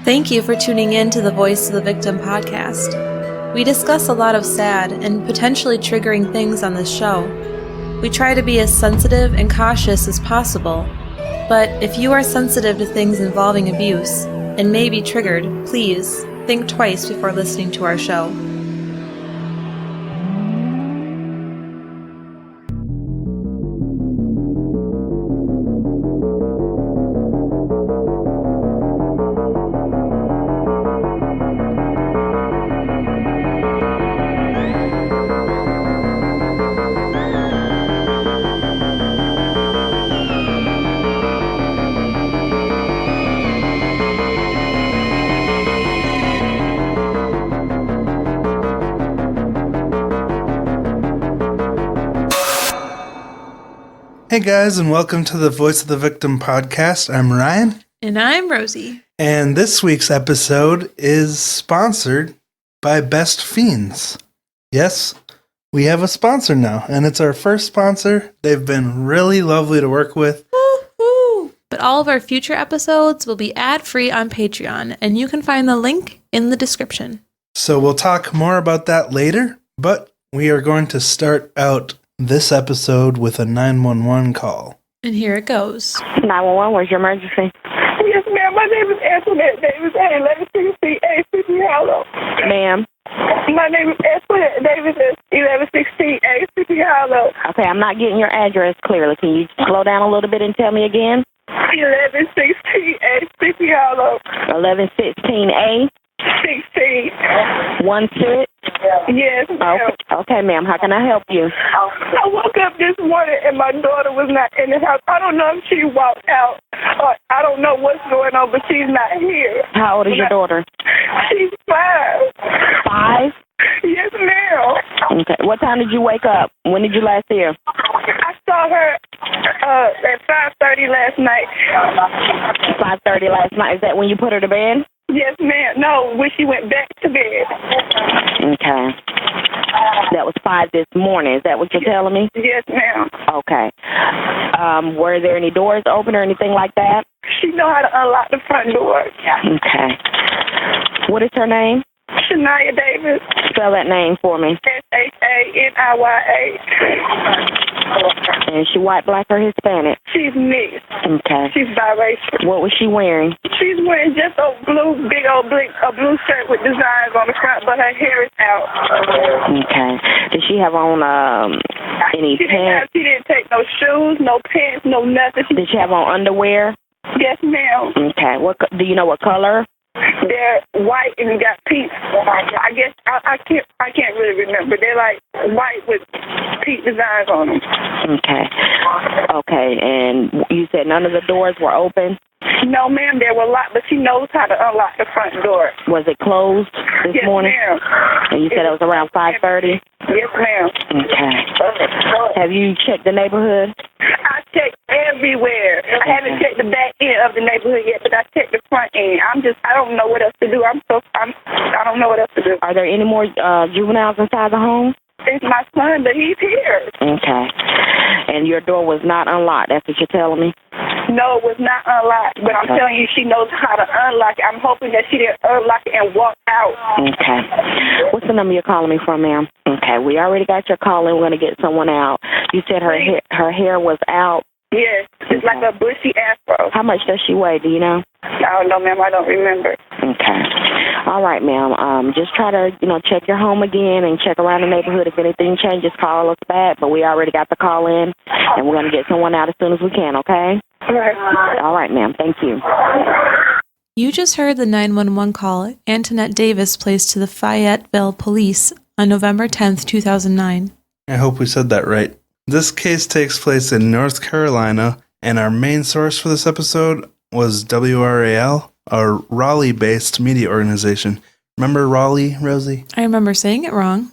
Thank you for tuning in to the Voice of the Victim podcast. We discuss a lot of sad and potentially triggering things on this show. We try to be as sensitive and cautious as possible, but if you are sensitive to things involving abuse and may be triggered, please think twice before listening to our show. Hey guys, and welcome to the Voice of the Victim podcast. I'm Ryan. And I'm Rosie. And this week's episode is sponsored by Best Fiends. Yes, we have a sponsor now, and it's our first sponsor. They've been really lovely to work with. Woo-hoo. But all of our future episodes will be ad-free on Patreon, and you can find the link in the description. So we'll talk more about that later, but we are going to start out this episode with a 911 call. And here it goes. 911, where's your emergency? Yes, ma'am. My name is Antoinette Davis, 1116 A City Hollow. Ma'am? My name is Antoinette Davis, 1116 A City Hollow. Okay, I'm not getting your address clearly. Can you slow down a little bit and tell me again? 1116 A City Hollow. 1116A? 16. 16? Yes, ma'am. Okay, ma'am. How can I help you? I woke up this morning and my daughter was not in the house. I don't know if she walked out or I don't know what's going on, but she's not here. How old is your daughter? She's 5. 5? Yes, ma'am. Okay. What time did you wake up? When did you last see her? I saw her at 5:30 last night. 5:30 last night. Is that when you put her to bed? Yes, ma'am. No, when she went back to bed. Okay. That was 5 this morning. Is that what you're telling me? Yes, ma'am. Okay. Were there any doors open or anything like that? She know how to unlock the front door. Okay. What is her name? Shaniya Davis. Spell that name for me. Shaniya. And she white, black, or Hispanic? She's mixed. Okay. She's biracial. What was she wearing? She's wearing just a big old blue shirt with designs on the front, but her hair is out. Okay. Did she have on any pants? She didn't take no shoes, no pants, no nothing. Did she have on underwear? Yes, ma'am. Okay. Do you know what color? They're white and got pink. I guess I can't really remember. They're like white with pink designs on them. Okay. Okay. And you said none of the doors were open? No, ma'am. They were locked, but she knows how to unlock the front door. Was it closed this morning? Yes, ma'am. And you said it was around 5:30? Yes, ma'am. Okay. Have you checked the neighborhood? I checked everywhere. I haven't checked the back end of the neighborhood yet, but I checked the front end. I don't know what else to do. I don't know what else to do. Are there any more juveniles inside the home? It's my son, but he's here. Okay. And your door was not unlocked. That's what you're telling me? No, it was not unlocked, but I'm telling you, she knows how to unlock it. I'm hoping that she didn't unlock it and walk out. Okay. What's the number you're calling me from, ma'am? Okay, we already got your call in. We're going to get someone out. You said her hair was out. Yes, it's like a bushy afro. How much does she weigh? Do you know? I don't know, ma'am. I don't remember. Okay. All right, ma'am. Just try to, check your home again and check around the neighborhood. If anything changes, call us back. But we already got the call in, and we're going to get someone out as soon as we can, okay? All right. All right, ma'am. Thank you. You just heard the 911 call Antoinette Davis placed to the Fayetteville Police on November 10th, 2009. I hope we said that right. This case takes place in North Carolina, and our main source for this episode was WRAL, a Raleigh-based media organization. Remember Raleigh, Rosie? I remember saying it wrong.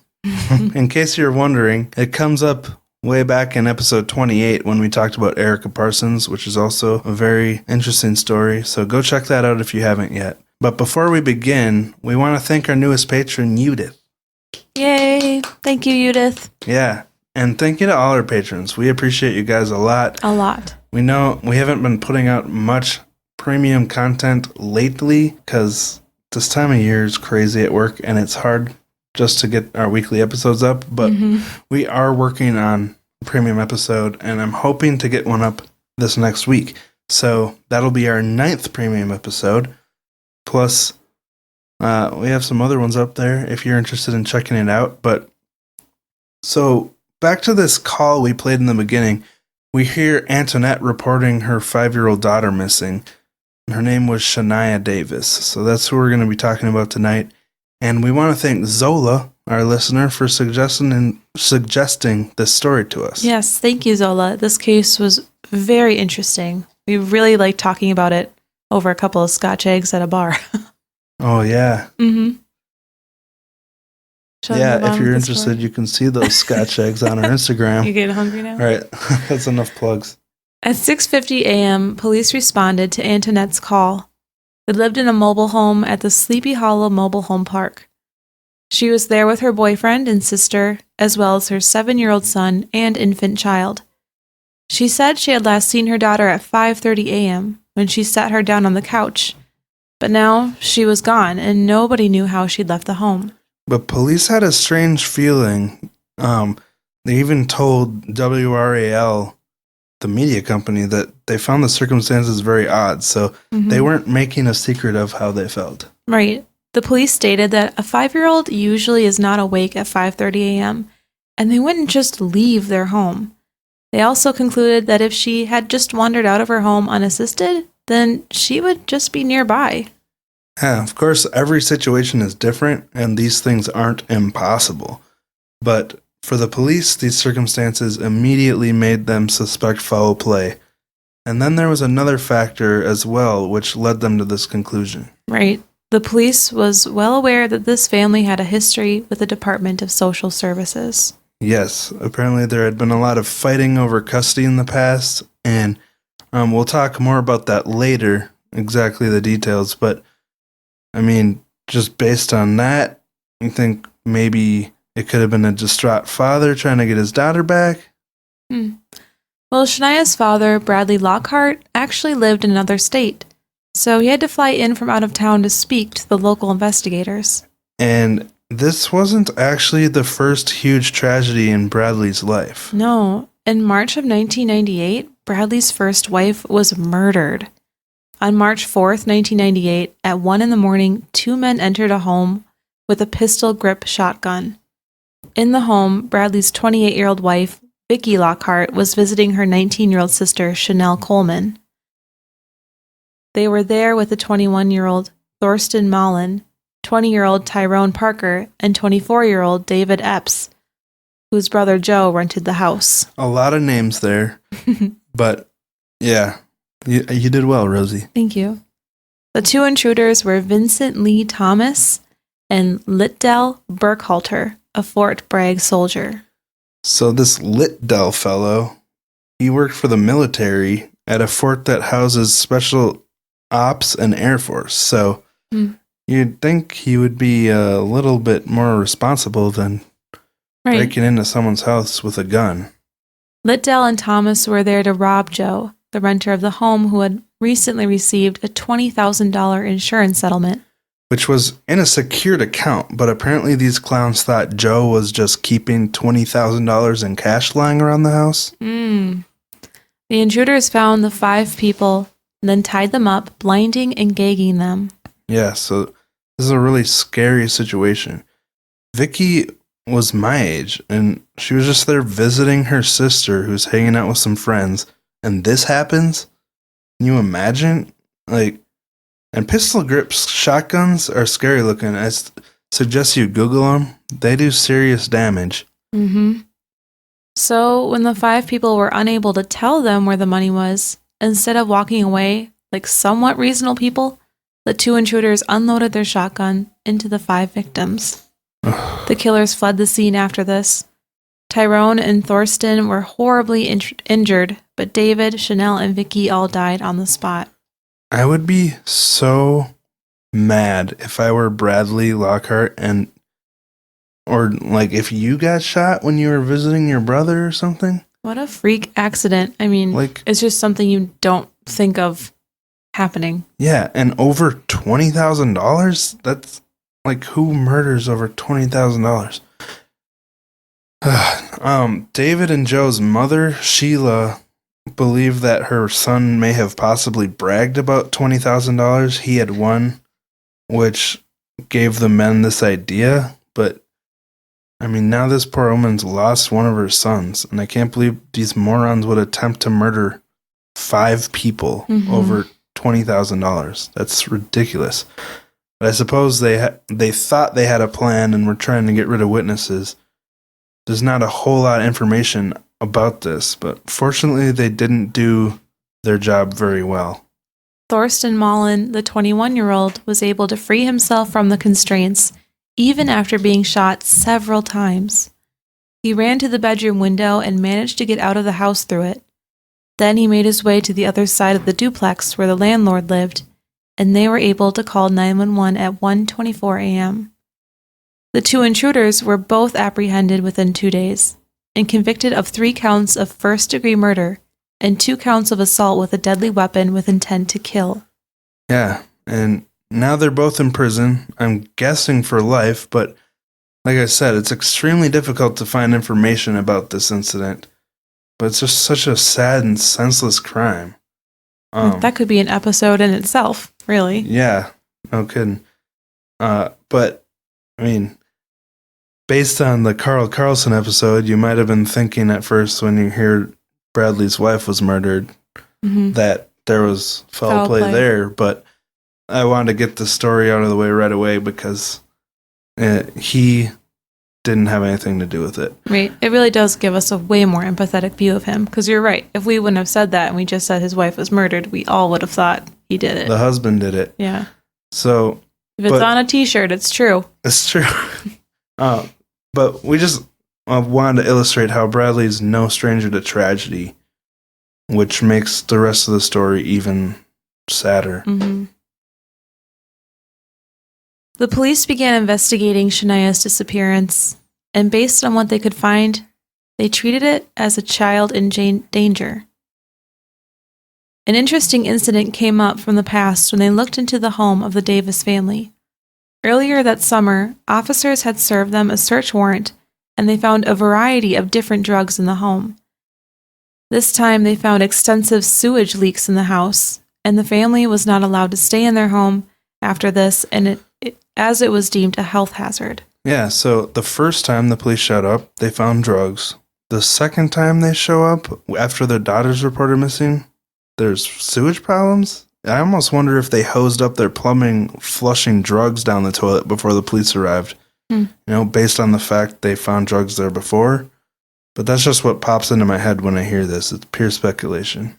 In case you're wondering, it comes up way back in episode 28 when we talked about Erica Parsons, which is also a very interesting story, so go check that out if you haven't yet. But before we begin, we want to thank our newest patron, Judith. Yay! Thank you, Judith. Yeah, and thank you to all our patrons. We appreciate you guys a lot. A lot. We know we haven't been putting out much premium content lately because this time of year is crazy at work and it's hard just to get our weekly episodes up. But we are working on a premium episode, and I'm hoping to get one up this next week. So that'll be our 9th premium episode. Plus, we have some other ones up there if you're interested in checking it out. But so back to this call we played in the beginning. We hear Antoinette reporting her 5-year-old daughter missing. Her name was Shaniya Davis. So that's who we're going to be talking about tonight. And we want to thank Zola, our listener, for suggesting this story to us. Yes, thank you, Zola. This case was very interesting. We really liked talking about it over a couple of Scotch eggs at a bar. Oh, yeah. Mm-hmm. Yeah, if you're interested, you can see those Scotch eggs on our Instagram. You getting hungry now? All right, that's enough plugs. At 6:50 a.m., police responded to Antoinette's call. They lived in a mobile home at the Sleepy Hollow Mobile Home Park. She was there with her boyfriend and sister, as well as her 7-year-old son and infant child. She said she had last seen her daughter at 5:30 a.m. when she sat her down on the couch. But now she was gone, and nobody knew how she'd left the home. But police had a strange feeling. They even told WRAL, the media company, that they found the circumstances very odd. So they weren't making a secret of how they felt. Right. The police stated that a 5-year-old usually is not awake at 5:30 a.m., and they wouldn't just leave their home. They also concluded that if she had just wandered out of her home unassisted, then she would just be nearby. Yeah, of course, every situation is different, and these things aren't impossible. But for the police, these circumstances immediately made them suspect foul play. And then there was another factor as well, which led them to this conclusion. Right. The police was well aware that this family had a history with the Department of Social Services. Yes, apparently there had been a lot of fighting over custody in the past, and we'll talk more about that later, exactly the details, but I mean, just based on that, you think maybe it could have been a distraught father trying to get his daughter back? Well, Shania's father, Bradley Lockhart, actually lived in another state, so he had to fly in from out of town to speak to the local investigators. And this wasn't actually the first huge tragedy in Bradley's life. No. In March of 1998, Bradley's first wife was murdered. On March 4th, 1998, at 1 a.m, 2 men entered a home with a pistol-grip shotgun. In the home, Bradley's 28-year-old wife, Vicki Lockhart, was visiting her 19-year-old sister, Chanel Coleman. They were there with the 21-year-old Thorsten Mullen, 20-year-old Tyrone Parker, and 24-year-old David Epps, whose brother Joe rented the house. A lot of names there, but yeah. You did well, Rosie. Thank you. The two intruders were Vincent Lee Thomas and Litdell Burkhalter, a Fort Bragg soldier. So this Litdell fellow, he worked for the military at a fort that houses special ops and Air Force. So you'd think he would be a little bit more responsible than breaking into someone's house with a gun. Litdell and Thomas were there to rob Joe, the renter of the home, who had recently received a $20,000 insurance settlement. Which was in a secured account, but apparently these clowns thought Joe was just keeping $20,000 in cash lying around the house. The intruders found the 5 people and then tied them up, blinding and gagging them. Yeah, so this is a really scary situation. Vicki was my age, and she was just there visiting her sister who's hanging out with some friends. And this happens? Can you imagine? And pistol grip shotguns are scary looking. I suggest you Google them. They do serious damage. So when the 5 people were unable to tell them where the money was, instead of walking away like somewhat reasonable people, the 2 intruders unloaded their shotgun into the 5 victims. The killers fled the scene after this. Tyrone and Thorsten were horribly injured, but David, Chanel, and Vicki all died on the spot. I would be so mad if I were Bradley Lockhart or if you got shot when you were visiting your brother or something. What a freak accident. I mean, it's just something you don't think of happening. Yeah, and over $20,000? That's like, who murders over $20,000? David and Joe's mother, Sheila, believed that her son may have possibly bragged about $20,000 he had won, which gave the men this idea. But, I mean, now this poor woman's lost one of her sons, and I can't believe these morons would attempt to murder 5 people over $20,000. That's ridiculous. But I suppose they thought they had a plan and were trying to get rid of witnesses. There's not a whole lot of information about this, but fortunately they didn't do their job very well. Thorsten Mullen, the 21-year-old, was able to free himself from the constraints, even after being shot several times. He ran to the bedroom window and managed to get out of the house through it. Then he made his way to the other side of the duplex where the landlord lived, and they were able to call 911 at 1:24 a.m. The 2 intruders were both apprehended within 2 days and convicted of 3 counts of first-degree murder and 2 counts of assault with a deadly weapon with intent to kill. Yeah, and now they're both in prison, I'm guessing for life, but like I said, it's extremely difficult to find information about this incident. But it's just such a sad and senseless crime. That could be an episode in itself, really. Yeah, no kidding. But, I mean, based on the Carl Carlson episode, you might have been thinking at first when you hear Bradley's wife was murdered that there was foul play there. But I wanted to get the story out of the way right away because he didn't have anything to do with it. Right. It really does give us a way more empathetic view of him. Because you're right. If we wouldn't have said that and we just said his wife was murdered, we all would have thought he did it. The husband did it. Yeah. So if it's on a t-shirt, it's true. It's true. But we just wanted to illustrate how Bradley's no stranger to tragedy, which makes the rest of the story even sadder. The police began investigating Shaniya's disappearance, and based on what they could find, they treated it as a child in danger. An interesting incident came up from the past when they looked into the home of the Davis family. Earlier that summer, officers had served them a search warrant, and they found a variety of different drugs in the home. This time, they found extensive sewage leaks in the house, and the family was not allowed to stay in their home after this, and as it was deemed a health hazard. Yeah, so the first time the police showed up, they found drugs. The second time they show up, after their daughter's reported missing, there's sewage problems? I almost wonder if they hosed up their plumbing, flushing drugs down the toilet before the police arrived. You know, based on the fact they found drugs there before. But that's just what pops into my head when I hear this. It's pure speculation.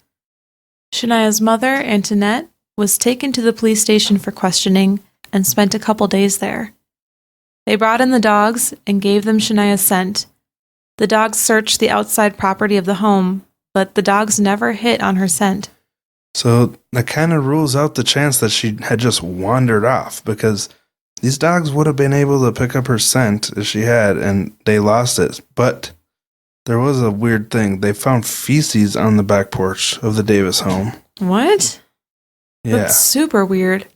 Shaniya's mother, Antoinette, was taken to the police station for questioning and spent a couple days there. They brought in the dogs and gave them Shaniya's scent. The dogs searched the outside property of the home, but the dogs never hit on her scent. So that kind of rules out the chance that she had just wandered off, because these dogs would have been able to pick up her scent if she had, and they lost it. But there was a weird thing. They found feces on the back porch of the Davis home. What? Yeah. That's super weird.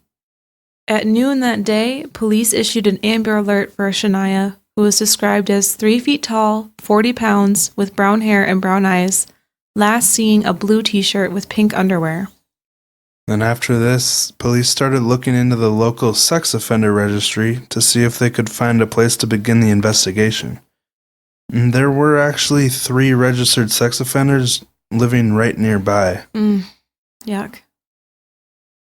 At noon that day, police issued an Amber Alert for Shaniya, who was described as 3 feet tall, 40 pounds, with brown hair and brown eyes, last seeing a blue t-shirt with pink underwear. Then after this, police started looking into the local sex offender registry to see if they could find a place to begin the investigation. And there were actually 3 registered sex offenders living right nearby. Yuck.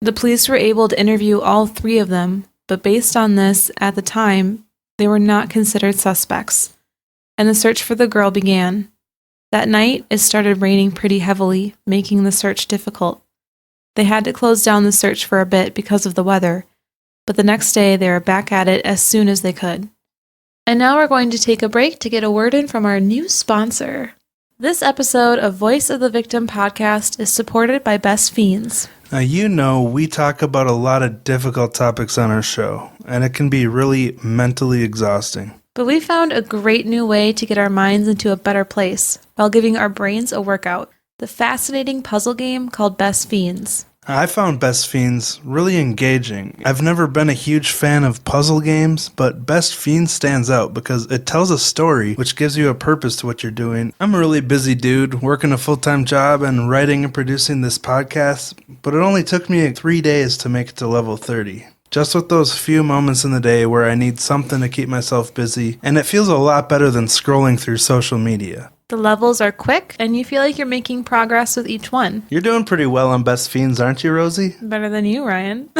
The police were able to interview all 3 of them, but based on this, at the time, they were not considered suspects, and the search for the girl began. That night, it started raining pretty heavily, making the search difficult. They had to close down the search for a bit because of the weather, but the next day they were back at it as soon as they could. And now we're going to take a break to get a word in from our new sponsor. This episode of Voice of the Victim podcast is supported by Best Fiends. Now, you know, we talk about a lot of difficult topics on our show, and it can be really mentally exhausting. But we found a great new way to get our minds into a better place while giving our brains a workout. The fascinating puzzle game called Best Fiends. I found Best Fiends really engaging. I've never been a huge fan of puzzle games, but Best Fiends stands out because it tells a story which gives you a purpose to what you're doing. I'm a really busy dude, working a full-time job and writing and producing this podcast, but it only took me 3 days to make it to level 30. Just with those few moments in the day where I need something to keep myself busy, and it feels a lot better than scrolling through social media. The levels are quick, and you feel like you're making progress with each one. You're doing pretty well on Best Fiends, aren't you, Rosie? Better than you, Ryan.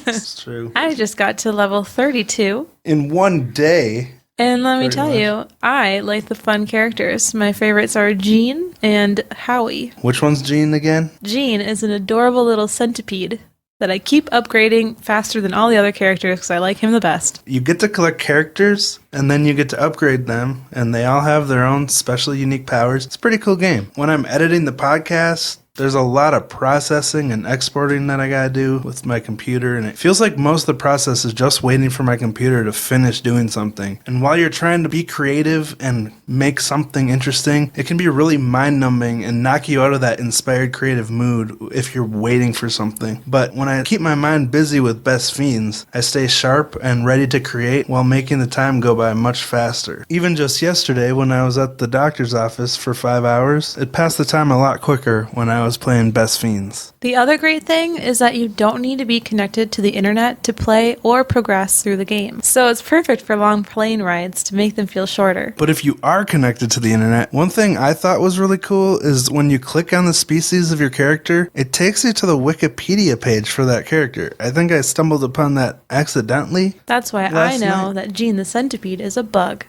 That's true. I just got to level 32. In 1 day? And let me Pretty tell much. you, I like the fun characters. My favorites are Jean and Howie. Which one's Jean again? Jean is an adorable little centipede that I keep upgrading faster than all the other characters because I like him the best. You get to collect characters, and then you get to upgrade them, and they all have their own special unique powers. It's a pretty cool game. When I'm editing the podcast, there's a lot of processing and exporting that I gotta do with my computer, and it feels like most of the process is just waiting for my computer to finish doing something. And while you're trying to be creative and make something interesting, it can be really mind-numbing and knock you out of that inspired creative mood if you're waiting for something. But when I keep my mind busy with Best Fiends, I stay sharp and ready to create while making the time go by much faster. Even just yesterday, when I was at the doctor's office for 5 hours, it passed the time a lot quicker when I was playing Best Fiends. The other great thing is that you don't need to be connected to the internet to play or progress through the game. So it's perfect for long plane rides to make them feel shorter. But if you are connected to the internet, one thing I thought was really cool is when you click on the species of your character, it takes you to the Wikipedia page for that character. I think I stumbled upon that accidentally. That's why I Last know night. that Jean the centipede is a bug.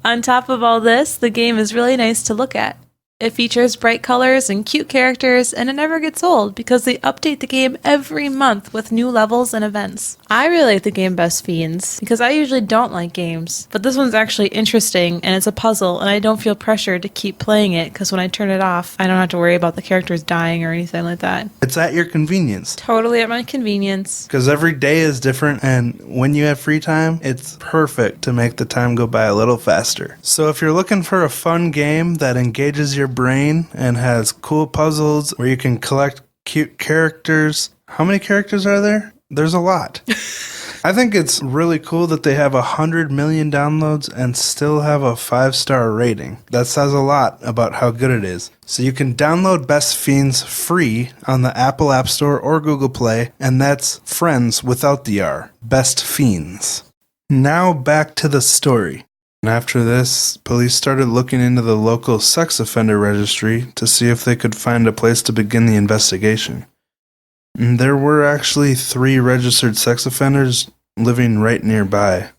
On top of all this, the game is really nice to look at. It features bright colors and cute characters, and it never gets old because they update the game every month with new levels and events. I really like the game Best Fiends because I usually don't like games, but this one's actually interesting and it's a puzzle, and I don't feel pressured to keep playing it because when I turn it off, I don't have to worry about the characters dying or anything like that. It's at your convenience. Totally at my convenience. Because every day is different, and when you have free time, it's perfect to make the time go by a little faster. So if you're looking for a fun game that engages your brain and has cool puzzles where you can collect cute characters, how many characters are there? There's a lot. I think it's really cool that they have 100 million downloads and still have a 5-star rating. That says a lot about how good it is. So you can download Best Fiends free on the Apple App Store or Google Play, and that's friends without the R. Best Fiends. Now back to the story. And after this, police started looking into the local sex offender registry to see if they could find a place to begin the investigation. And there were actually 3 registered sex offenders living right nearby.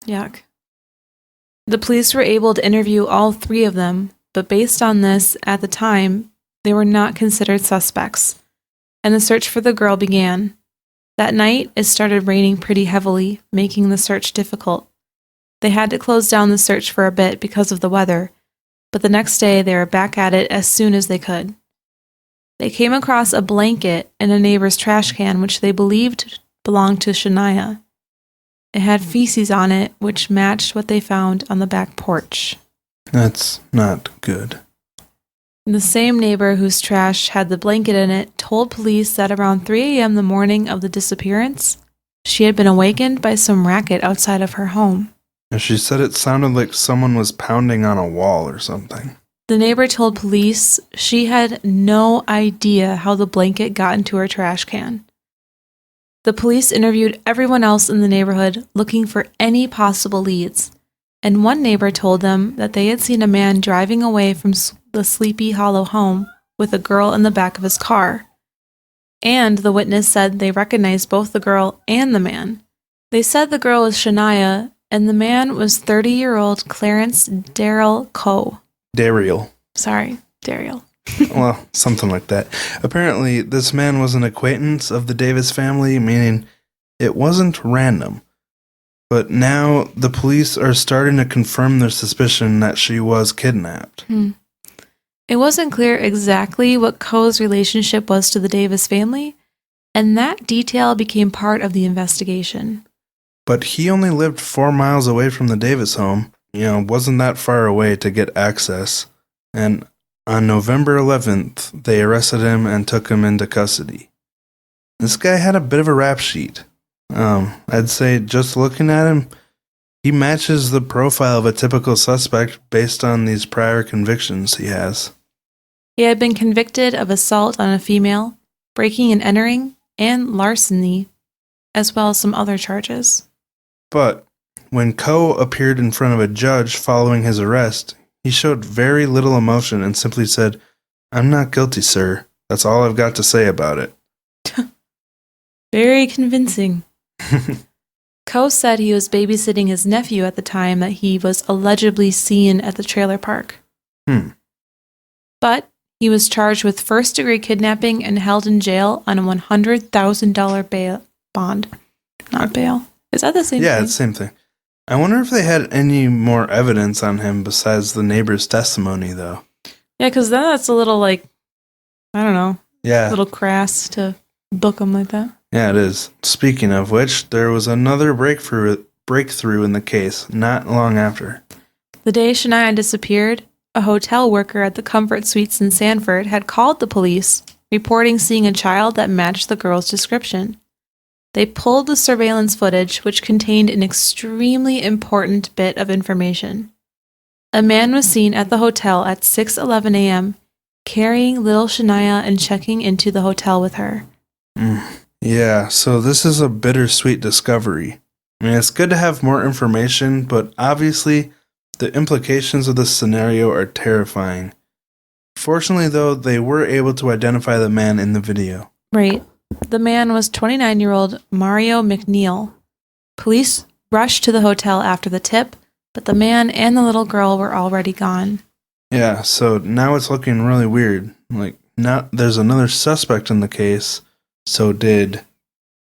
Yuck. The police were able to interview all 3 of them, but based on this, at the time, they were not considered suspects, and the search for the girl began. That night, it started raining pretty heavily, making the search difficult. They had to close down the search for a bit because of the weather, but the next day they were back at it as soon as they could. They came across a blanket in a neighbor's trash can, which they believed belonged to Shaniya. It had feces on it, which matched what they found on the back porch. That's not good. The same neighbor whose trash had the blanket in it told police that around 3 a.m. the morning of the disappearance, she had been awakened by some racket outside of her home. And she said it sounded like someone was pounding on a wall or something. The neighbor told police she had no idea how the blanket got into her trash can. The police interviewed everyone else in the neighborhood looking for any possible leads, and one neighbor told them that they had seen a man driving away from the Sleepy Hollow home with a girl in the back of his car. And the witness said they recognized both the girl and the man. They said the girl was Shaniya, and the man was 30-year-old Clarence Darrell Coe. Daryl. Sorry, Daryl. Well, something like that. Apparently, this man was an acquaintance of the Davis family, meaning it wasn't random. But now the police are starting to confirm their suspicion that she was kidnapped. It wasn't clear exactly what Coe's relationship was to the Davis family, and that detail became part of the investigation. But he only lived 4 miles away from the Davis home. Wasn't that far away to get access. And on November 11th, they arrested him and took him into custody. This guy had a bit of a rap sheet. I'd say just looking at him, he matches the profile of a typical suspect based on these prior convictions he has. He had been convicted of assault on a female, breaking and entering, and larceny, as well as some other charges. But when Coe appeared in front of a judge following his arrest, he showed very little emotion and simply said, "I'm not guilty, sir. That's all I've got to say about it." Very convincing. Coe said he was babysitting his nephew at the time that he was allegedly seen at the trailer park. But he was charged with first-degree kidnapping and held in jail on a $100,000 bond. Not bail. Is that the same thing? Yeah, it's the same thing. I wonder if they had any more evidence on him besides the neighbor's testimony, though. Yeah, because then that's a little, I don't know, Yeah. a little crass to book him like that. Yeah, it is. Speaking of which, there was another breakthrough in the case not long after. The day Shaniya disappeared, a hotel worker at the Comfort Suites in Sanford had called the police, reporting seeing a child that matched the girl's description. They pulled the surveillance footage, which contained an extremely important bit of information. A man was seen at the hotel at 6:11 a.m., carrying little Shaniya and checking into the hotel with her. Yeah, so this is a bittersweet discovery. I mean, it's good to have more information, but obviously the implications of this scenario are terrifying. Fortunately, though, they were able to identify the man in the video. Right. The man was 29-year-old Mario McNeil. Police rushed to the hotel after the tip, but the man and the little girl were already gone. Yeah, so now it's looking really weird. Now there's another suspect in the case. So did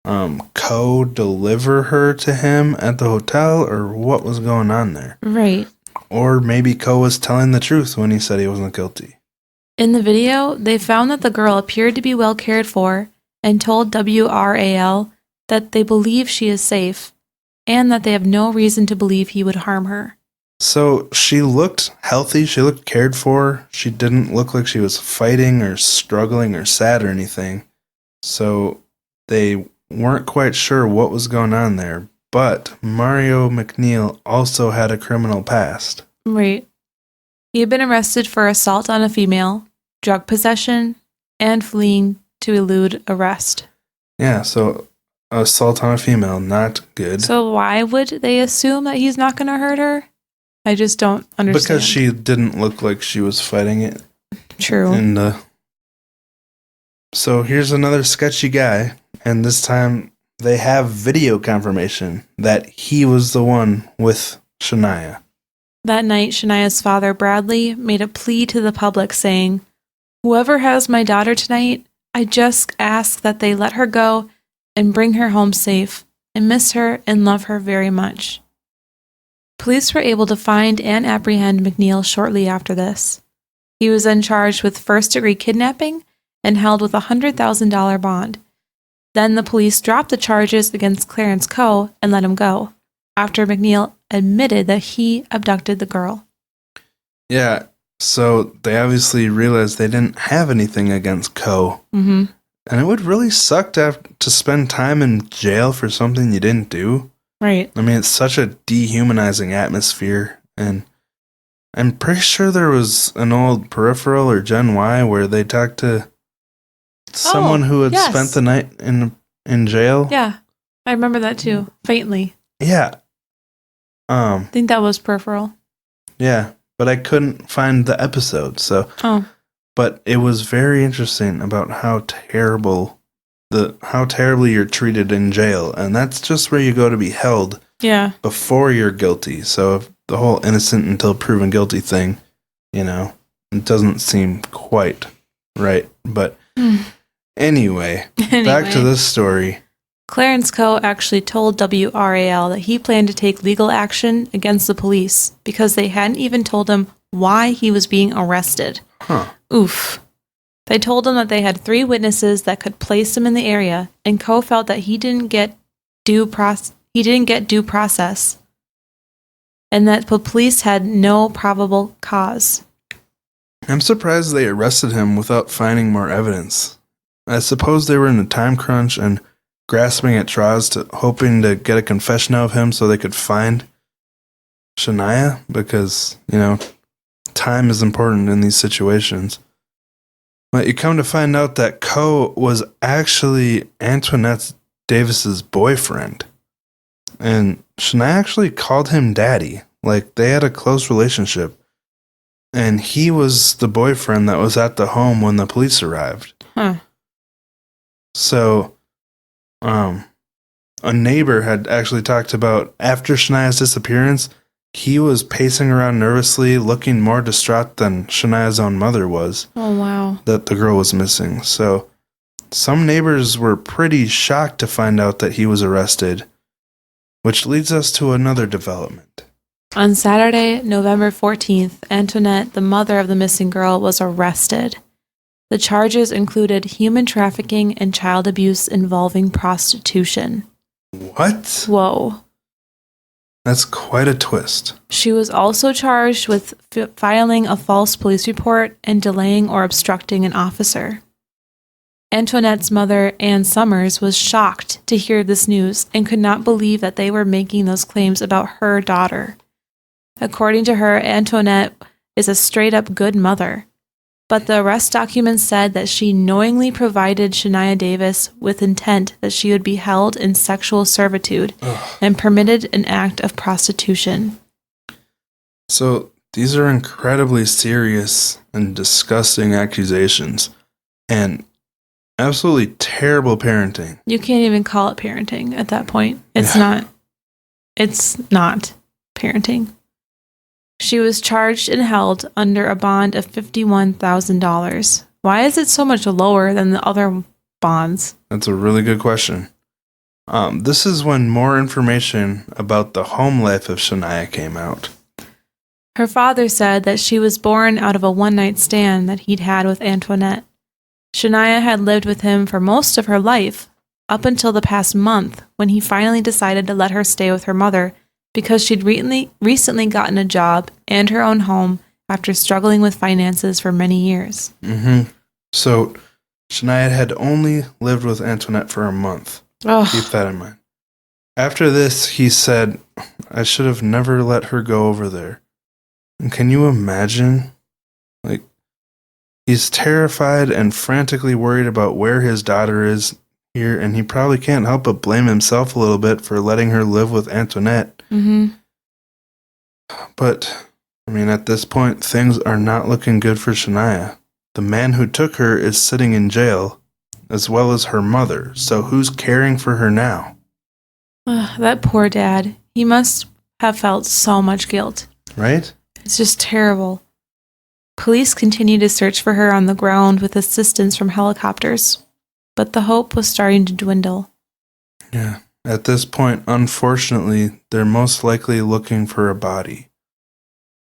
Coe deliver her to him at the hotel, or what was going on there? Right. Or maybe Coe was telling the truth when he said he wasn't guilty. In the video, they found that the girl appeared to be well cared for and told WRAL that they believe she is safe and that they have no reason to believe he would harm her. So she looked healthy, she looked cared for, she didn't look like she was fighting or struggling or sad or anything. So they weren't quite sure what was going on there. But Mario McNeil also had a criminal past. Right. He had been arrested for assault on a female, drug possession, and fleeing to elude arrest. Yeah, so assault on a female, not good. So why would they assume that he's not going to hurt her? I just don't understand. Because she didn't look like she was fighting it. True. And so here's another sketchy guy, and this time they have video confirmation that he was the one with Shaniya. That night, Shaniya's father, Bradley, made a plea to the public saying, "Whoever has my daughter tonight, I just ask that they let her go and bring her home safe. I miss her and love her very much." Police were able to find and apprehend McNeil shortly after this. He was then charged with first-degree kidnapping and held with a $100,000 bond. Then the police dropped the charges against Clarence Coe and let him go, after McNeil admitted that he abducted the girl. Yeah, so they obviously realized they didn't have anything against Coe. Mm-hmm. And it would really suck to have to spend time in jail for something you didn't do. Right. I mean, it's such a dehumanizing atmosphere, and I'm pretty sure there was an old Peripheral or Gen Y where they talked to someone who had spent the night in jail. Yeah, I remember that too, faintly. Yeah. I think that was Peripheral. Yeah, but I couldn't find the episode, so. Oh. But it was very interesting about how terribly you're treated in jail, and that's just where you go to be held. Yeah. Before you're guilty. So if the whole innocent until proven guilty thing, it doesn't seem quite right. But anyway, back to this story. Clarence Coe actually told WRAL that he planned to take legal action against the police because they hadn't even told him why he was being arrested. Huh. Oof. They told him that they had 3 witnesses that could place him in the area, and Coe felt that he didn't get due process, and that the police had no probable cause. I'm surprised they arrested him without finding more evidence. I suppose they were in a time crunch and grasping at straws, hoping to get a confession out of him so they could find Shaniya, because, time is important in these situations. But you come to find out that Coe was actually Antoinette Davis's boyfriend. And Shaniya actually called him daddy. Like, they had a close relationship. And he was the boyfriend that was at the home when the police arrived. Huh. So, a neighbor had actually talked about after Shaniya's disappearance, he was pacing around nervously, looking more distraught than Shaniya's own mother was. Oh, wow. That the girl was missing. So, some neighbors were pretty shocked to find out that he was arrested, which leads us to another development. On Saturday, November 14th, Antoinette, the mother of the missing girl, was arrested. The charges included human trafficking and child abuse involving prostitution. What? Whoa. That's quite a twist. She was also charged with filing a false police report and delaying or obstructing an officer. Antoinette's mother, Ann Summers, was shocked to hear this news and could not believe that they were making those claims about her daughter. According to her, Antoinette is a straight-up good mother. But the arrest documents said that she knowingly provided Shaniya Davis with intent that she would be held in sexual servitude and permitted an act of prostitution. So, these are incredibly serious and disgusting accusations, and absolutely terrible parenting. You can't even call it parenting at that point. It's not parenting. She was charged and held under a bond of $51,000. Why is it so much lower than the other bonds? That's a really good question. This is when more information about the home life of Shaniya came out. Her father said that she was born out of a one-night stand that he'd had with Antoinette. Shaniya had lived with him for most of her life, up until the past month when he finally decided to let her stay with her mother because she'd recently gotten a job and her own home after struggling with finances for many years. Mm-hmm. So, Shaniya had only lived with Antoinette for a month. Ugh. Keep that in mind. After this, he said, I should have never let her go over there. And can you imagine? Like, he's terrified and frantically worried about where his daughter is here, and he probably can't help but blame himself a little bit for letting her live with Antoinette. Mm-hmm. But, at this point, things are not looking good for Shaniya. The man who took her is sitting in jail, as well as her mother, so who's caring for her now? That poor dad. He must have felt so much guilt. Right? It's just terrible. Police continued to search for her on the ground with assistance from helicopters, but the hope was starting to dwindle. Yeah. At this point, unfortunately, they're most likely looking for a body.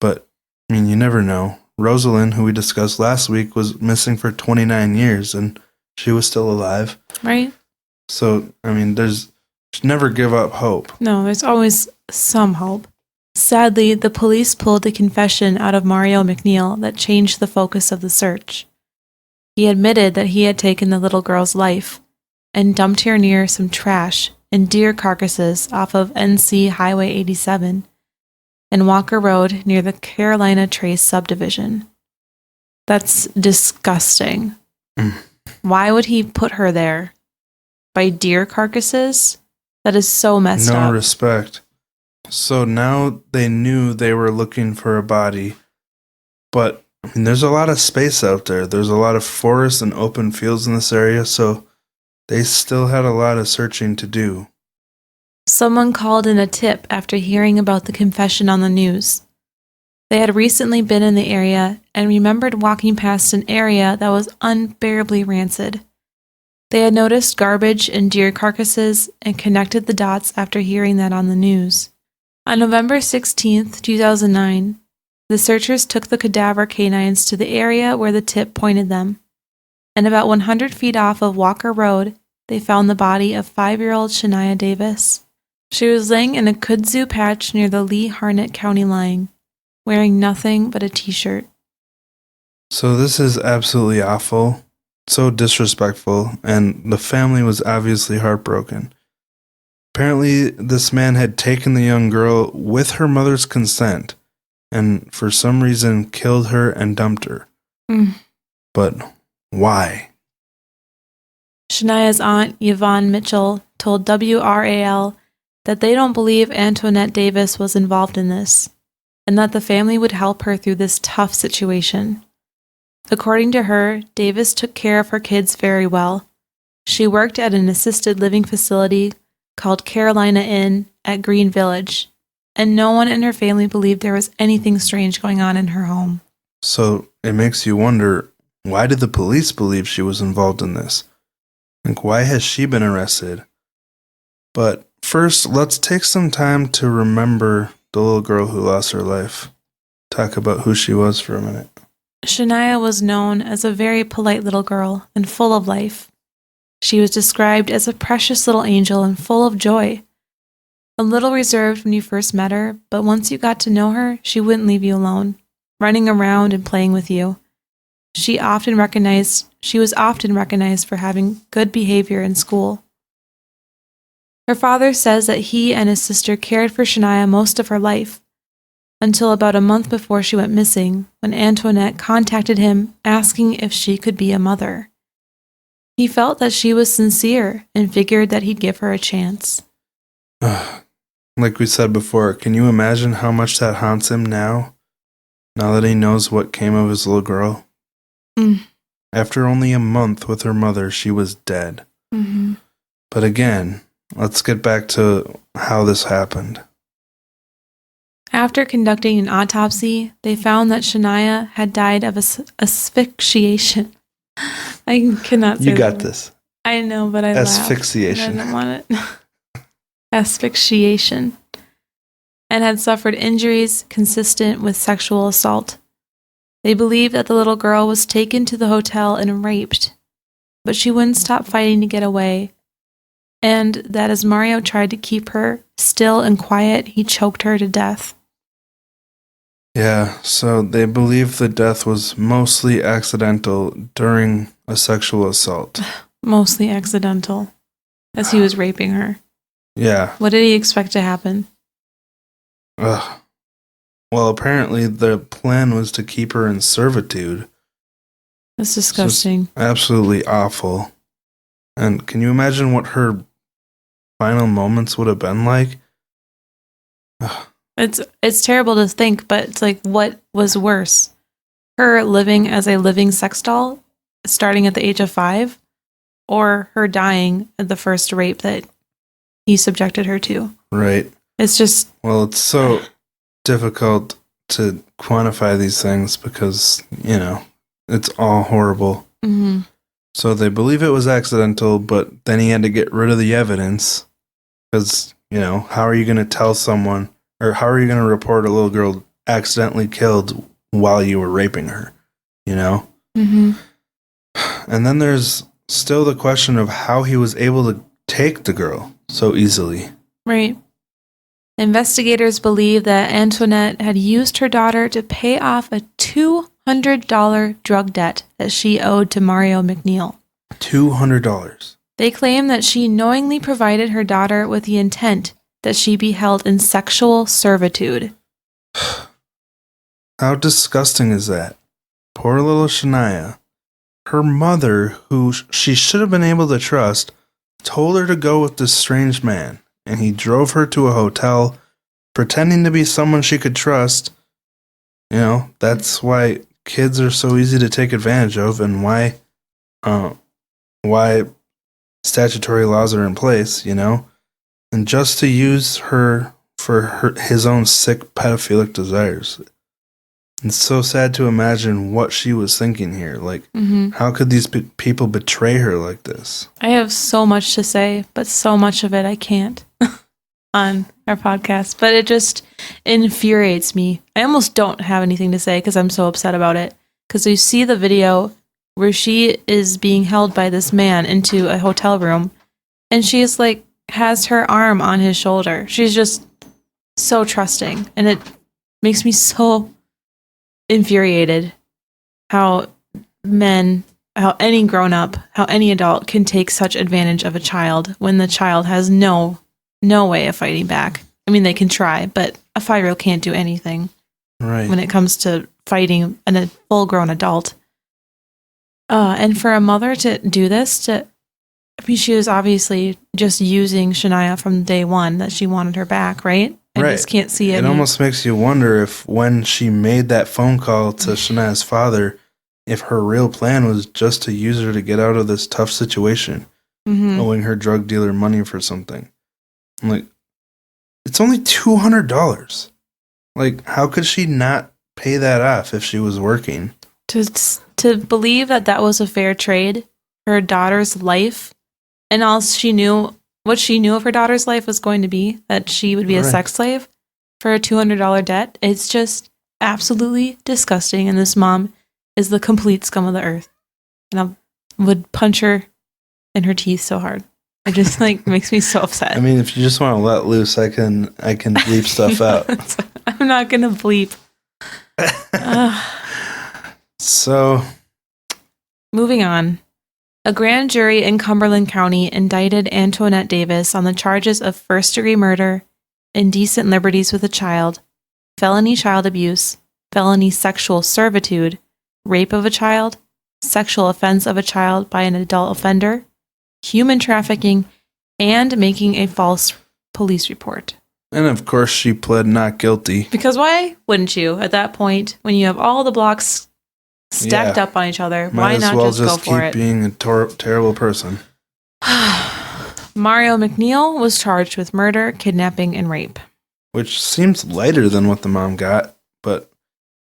But, you never know. Rosalind, who we discussed last week, was missing for 29 years, and she was still alive. Right? So, never give up hope. No, there's always some hope. Sadly, the police pulled a confession out of Mario McNeil that changed the focus of the search. He admitted that he had taken the little girl's life and dumped her near some trash and deer carcasses off of NC Highway 87 and Walker Road near the Carolina Trace subdivision. That's disgusting. Why would he put her there? By deer carcasses? That is so messed up. No respect. So now they knew they were looking for a body, but there's a lot of space out there. There's a lot of forests and open fields in this area, so they still had a lot of searching to do. Someone called in a tip after hearing about the confession on the news. They had recently been in the area and remembered walking past an area that was unbearably rancid. They had noticed garbage and deer carcasses and connected the dots after hearing that on the news. On November 16, 2009, the searchers took the cadaver canines to the area where the tip pointed them, and about 100 feet off of Walker Road, they found the body of 5-year-old Shaniya Davis. She was laying in a kudzu patch near the Lee-Harnett County line, wearing nothing but a t-shirt. So this is absolutely awful, so disrespectful, and the family was obviously heartbroken. Apparently, this man had taken the young girl with her mother's consent and for some reason killed her and dumped her. But why? Shania's aunt, Yvonne Mitchell, told WRAL that they don't believe Antoinette Davis was involved in this, and that the family would help her through this tough situation. According to her, Davis took care of her kids very well. She worked at an assisted living facility called Carolina Inn at Green Village, and no one in her family believed there was anything strange going on in her home. So it makes you wonder, why did the police believe she was involved in this? Like, why has she been arrested? But first, let's take some time to remember the little girl who lost her life. Talk about who she was for a minute. Shaniya was known as a very polite little girl and full of life. She was described as a precious little angel and full of joy. A little reserved when you first met her, but once you got to know her, she wouldn't leave you alone, running around and playing with you. She was often recognized for having good behavior in school. Her father says that he and his sister cared for Shaniya most of her life, until about a month before she went missing, when Antoinette contacted him asking if she could be a mother. He felt that she was sincere and figured that he'd give her a chance. Like we said before, can you imagine how much that haunts him now that he knows what came of his little girl? After only a month with her mother, she was dead. But again, let's get back to how this happened. After conducting an autopsy, they found that Shaniya had died of asphyxiation. I cannot say You got that. this. I know, but I Asphyxiation. laughed. I didn't want it. Asphyxiation. And had suffered injuries consistent with sexual assault. They believed that the little girl was taken to the hotel and raped, but she wouldn't stop fighting to get away, and that as Mario tried to keep her still and quiet, he choked her to death. Yeah, so they believe the death was mostly accidental during a sexual assault. Mostly accidental, as he was raping her. Yeah. What did he expect to happen? Ugh. Well, apparently the plan was to keep her in servitude. That's disgusting. Absolutely awful. And can you imagine what her final moments would have been like? Ugh. It's terrible to think, but it's like, what was worse? Her living as a living sex doll, starting at the age of 5, or her dying at the first rape that he subjected her to? Right. It's just... Well, it's so difficult to quantify these things because, it's all horrible. So they believe it was accidental, but then he had to get rid of the evidence because, how are you going to tell someone, or how are you going to report a little girl accidentally killed while you were raping her, And then there's still the question of how he was able to take the girl so easily. Right. Investigators believe that Antoinette had used her daughter to pay off a $200 drug debt that she owed to Mario McNeil. $200. They claim that she knowingly provided her daughter with the intent that she be held in sexual servitude. How disgusting is that? Poor little Shaniya. Her mother, who she should have been able to trust, told her to go with this strange man, and he drove her to a hotel, pretending to be someone she could trust. That's why kids are so easy to take advantage of, and why statutory laws are in place, and just to use her for his own sick pedophilic desires. It's so sad to imagine what she was thinking here. Like, how could these people betray her like this? I have so much to say, but so much of it I can't on our podcast. But it just infuriates me. I almost don't have anything to say because I'm so upset about it. Because you see the video where she is being held by this man into a hotel room, and she's like, has her arm on his shoulder. She's just so trusting, and it makes me so infuriated. how any grown up, how any adult can take such advantage of a child when the child has no way of fighting back. I mean, they can try, but a 5-year-old can't do anything when it comes to fighting a full-grown adult. And for a mother to do this, she was obviously just using Shaniya from day one that she wanted her back, right? I just can't see it. It almost makes you wonder if when she made that phone call to Shaniya's father, if her real plan was just to use her to get out of this tough situation, owing her drug dealer money for something. I'm like, it's only $200. Like, how could she not pay that off if she was working? To believe that was a fair trade, her daughter's life, and all she knew, what she knew of her daughter's life was going to be that she would be a sex slave for a $200 debt. It's just absolutely disgusting. And this mom is the complete scum of the earth. And I would punch her in her teeth so hard. It just makes me so upset. I mean, if you just want to let loose, I can bleep stuff out. I'm not gonna bleep. So, moving on. A grand jury in Cumberland County indicted Antoinette Davis on the charges of first-degree murder, indecent liberties with a child, felony child abuse, felony sexual servitude, rape of a child, sexual offense of a child by an adult offender, human trafficking, and making a false police report. And of course, she pled not guilty. Because why wouldn't you at that point when you have all the blocks stacked up on each other? Why not just go for it? Might as well just keep being a terrible person. Mario McNeil was charged with murder, kidnapping, and rape. Which seems lighter than what the mom got, but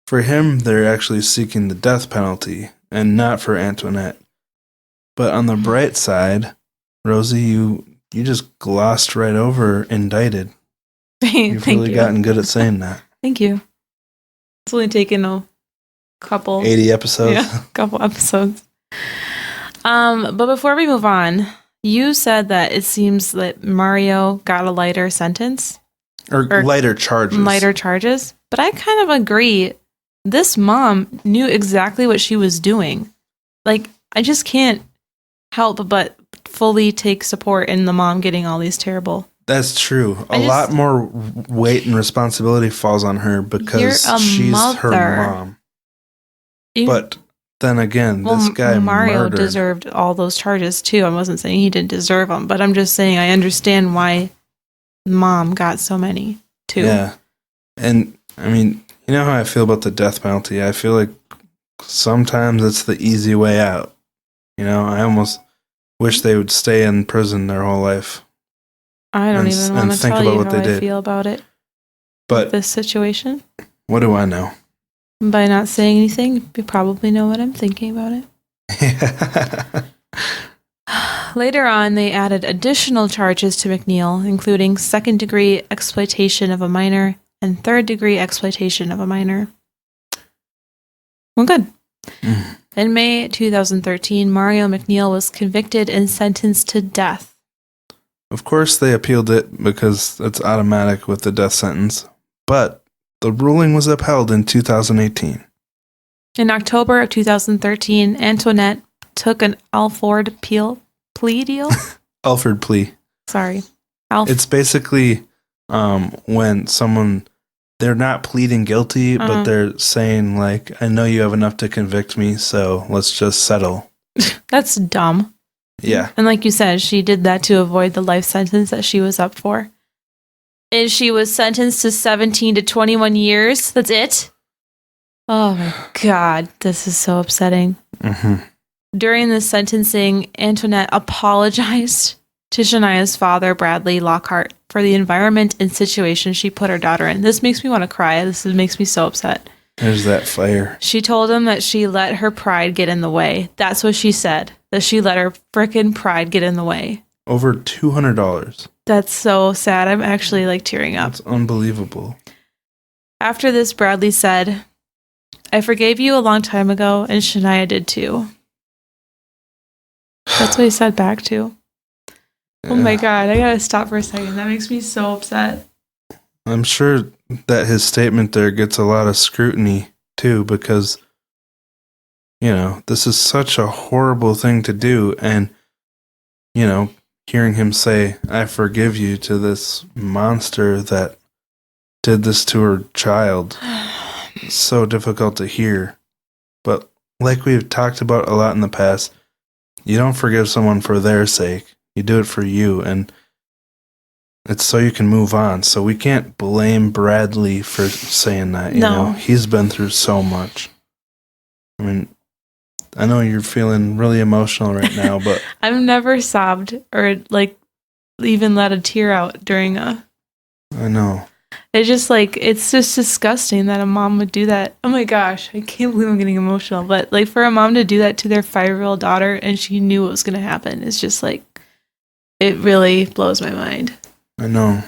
for him, they're actually seeking the death penalty, and not for Antoinette. But on the bright side, Rosie, you just glossed right over indicted. You've really gotten good at saying that. Thank you. It's only taken a couple 80 episodes. Yeah, a couple episodes. But before we move on, you said that it seems that Mario got a lighter sentence. Or lighter charges. Lighter charges. But I kind of agree. This mom knew exactly what she was doing. Like, I just can't help but fully take support in the mom getting all these terrible. That's true. A lot more weight and responsibility falls on her because she's her mom. But then again, this guy Mario murdered. Deserved all those charges too. I wasn't saying he didn't deserve them, but I'm just saying I understand why mom got so many too. Yeah. And I mean, you know how I feel about the death penalty? I feel like sometimes it's the easy way out. You know, I almost wish they would stay in prison their whole life. I don't even want to tell you how I feel about it. But this situation. What do I know? By not saying anything, you probably know what I'm thinking about it. Later on, they added additional charges to McNeil, including second-degree exploitation of a minor and third-degree exploitation of a minor. Well, good. In May 2013, Mario McNeil was convicted and sentenced to death. Of course, they appealed it because it's automatic with the death sentence, but the ruling was upheld in 2018. In October of 2013, Antoinette took an Alford plea deal? Alford plea. Sorry. It's basically when someone, they're not pleading guilty, but they're saying, like, I know you have enough to convict me, so let's just settle. That's dumb. Yeah. And like you said, she did that to avoid the life sentence that she was up for. And she was sentenced to 17 to 21 years. That's it? Oh my God. This is so upsetting. During the sentencing, Antoinette apologized to Shaniya's father, Bradley Lockhart, for the environment and situation she put her daughter in. This makes me want to cry. This makes me so upset. There's that fire. She told him that she let her pride get in the way. That's what she said. That she let her frickin' pride get in the way. Over $200. That's so sad. I'm actually tearing up. That's unbelievable. After this, Bradley said, I forgave you a long time ago, and Shaniya did too. That's what he said back too. Yeah. Oh my God, I gotta stop for a second. That makes me so upset. I'm sure that his statement there gets a lot of scrutiny too, because this is such a horrible thing to do. And, hearing him say, I forgive you to this monster that did this to her child, it's so difficult to hear. But like we've talked about a lot in the past, you don't forgive someone for their sake. You do it for you, and it's so you can move on. So we can't blame Bradley for saying that. You know, he's been through so much. I mean, I know you're feeling really emotional right now, but I've never sobbed or even let a tear out during a. I know. It's just it's just disgusting that a mom would do that. Oh my gosh, I can't believe I'm getting emotional. But for a mom to do that to their 5-year-old daughter and she knew what was going to happen, it's just it really blows my mind. I know.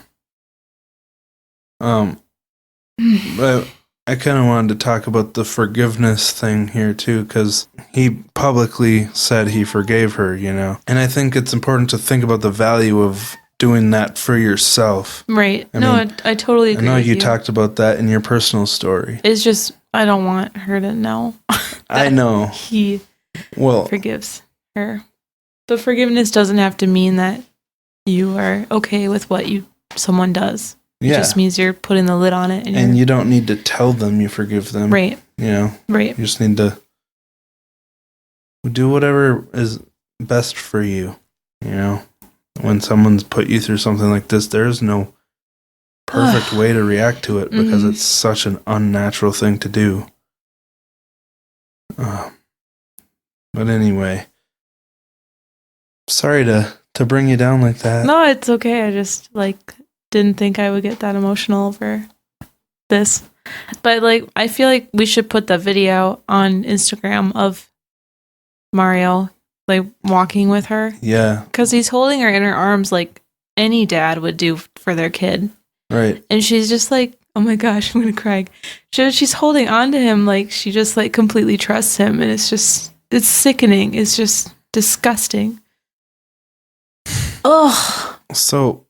But I kind of wanted to talk about the forgiveness thing here too, because he publicly said he forgave her, and I think it's important to think about the value of doing that for yourself. Right. I totally agree. I know with you talked about that in your personal story. It's just, I don't want her to know. I know. He forgives her. But forgiveness doesn't have to mean that you are okay with what someone does. It just means you're putting the lid on it. And you don't need to tell them you forgive them. Right. Right. You just need to do whatever is best for you, When someone's put you through something like this, there's no perfect way to react to it because it's such an unnatural thing to do. But anyway, sorry to bring you down like that. No, it's okay. I just didn't think I would get that emotional over this. But I feel like we should put the video on Instagram of Mario walking with her. Yeah. Because he's holding her in her arms like any dad would do for their kid. Right. And she's just oh my gosh, I'm going to cry. She's holding on to him she just completely trusts him. And it's sickening. It's just disgusting. Ugh. So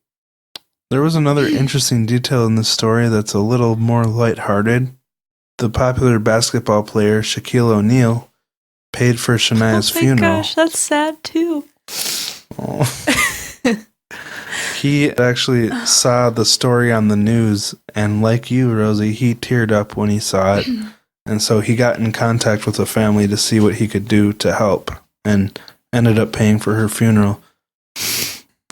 there was another interesting detail in this story that's a little more lighthearted. The popular basketball player Shaquille O'Neal paid for Shania's funeral. Oh my gosh, that's sad too. Oh. He actually saw the story on the news, and like you, Rosie, he teared up when he saw it. And so he got in contact with the family to see what he could do to help, and ended up paying for her funeral.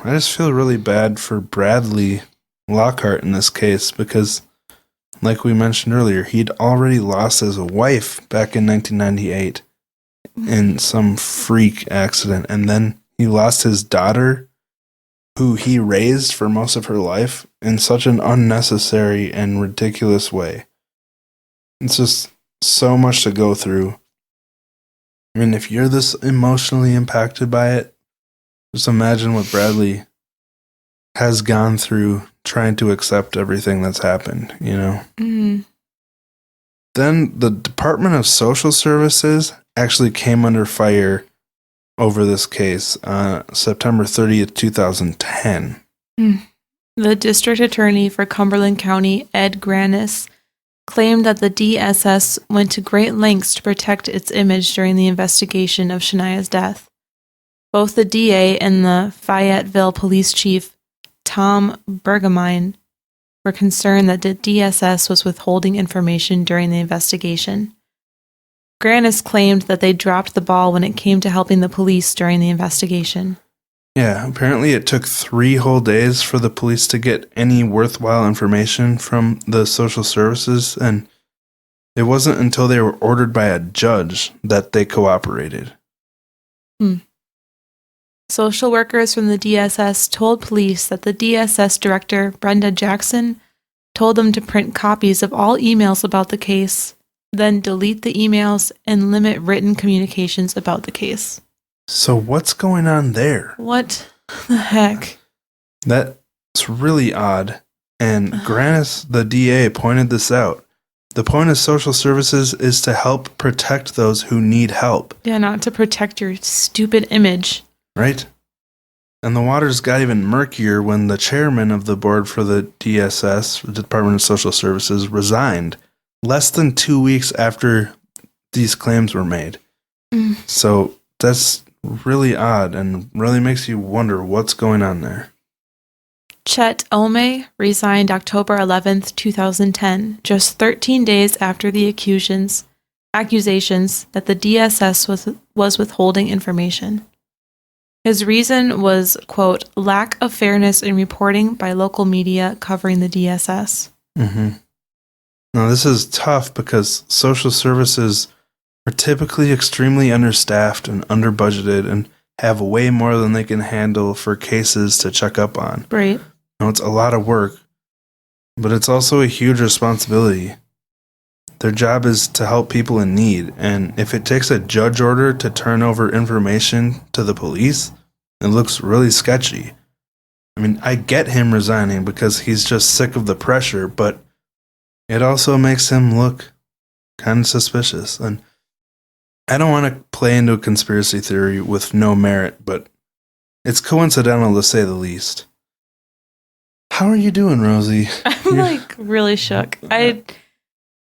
I just feel really bad for Bradley Lockhart in this case because, like we mentioned earlier, he'd already lost his wife back in 1998 in some freak accident. And then he lost his daughter, who he raised for most of her life, in such an unnecessary and ridiculous way. It's just so much to go through. I mean, if you're this emotionally impacted by it, just imagine what Bradley has gone through trying to accept everything that's happened, Mm-hmm. Then the Department of Social Services actually came under fire over this case on September 30th, 2010. The district attorney for Cumberland County, Ed Granis, claimed that the DSS went to great lengths to protect its image during the investigation of Shania's death. Both the DA and the Fayetteville police chief, Tom Bergamine, were concerned that the DSS was withholding information during the investigation. Granis claimed that they dropped the ball when it came to helping the police during the investigation. Yeah, apparently it took 3 whole days for the police to get any worthwhile information from the social services, and it wasn't until they were ordered by a judge that they cooperated. Social workers from the DSS told police that the DSS director, Brenda Jackson, told them to print copies of all emails about the case, then delete the emails and limit written communications about the case. So what's going on there? What the heck? That's really odd. And Granis, the DA, pointed this out. The point of social services is to help protect those who need help. Yeah, not to protect your stupid image. Right? And the waters got even murkier when the chairman of the board for the DSS, the Department of Social Services, resigned less than 2 weeks after these claims were made. So that's really odd and really makes you wonder what's going on there. Chet Ome resigned October 11th, 2010, just 13 days after the accusations that the DSS was withholding information. His reason was, quote, lack of fairness in reporting by local media covering the DSS. Now, this is tough because social services are typically extremely understaffed and underbudgeted and have way more than they can handle for cases to check up on. Right. Now, it's a lot of work, but it's also a huge responsibility. Their job is to help people in need, and if it takes a judge order to turn over information to the police, it looks really sketchy. I mean, I get him resigning because he's just sick of the pressure, but it also makes him look kind of suspicious. And I don't want to play into a conspiracy theory with no merit, but it's coincidental to say the least. How are you doing, Rosie? I'm really shook.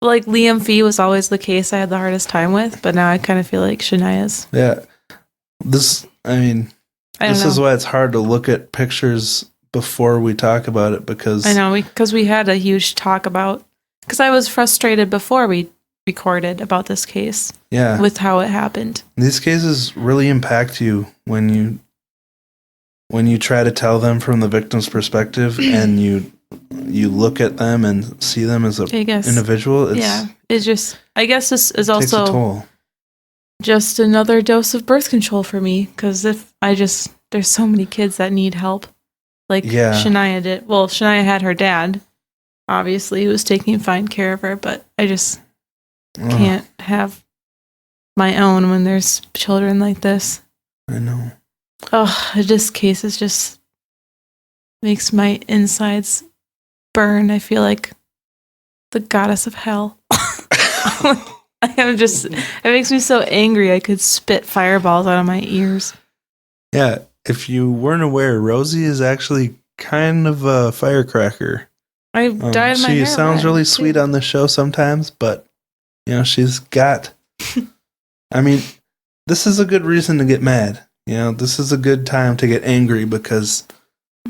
Liam Fee was always the case I had the hardest time with, but now I kind of feel like Shania's. Yeah. This is why it's hard to look at pictures before we talk about it because... I know, because we had a huge talk about... Because I was frustrated before we recorded about this case. Yeah. With how it happened. These cases really impact you when you try to tell them from the victim's perspective and you look at them and see them as an individual. It's just... I guess this is takes a also toll. Just another dose of birth control for me, because there's so many kids that need help. Shaniya did. Well, Shaniya had her dad, obviously, who was taking fine care of her, but I just can't have my own when there's children like this. I know. Oh, this case is just makes my insides burn. I feel like the goddess of hell. It makes me so angry I could spit fireballs out of my ears. Yeah, if you weren't aware, Rosie is actually kind of a firecracker. I dyed my hair. She sounds really sweet on the show sometimes, but she's got... I mean, this is a good reason to get mad. This is a good time to get angry because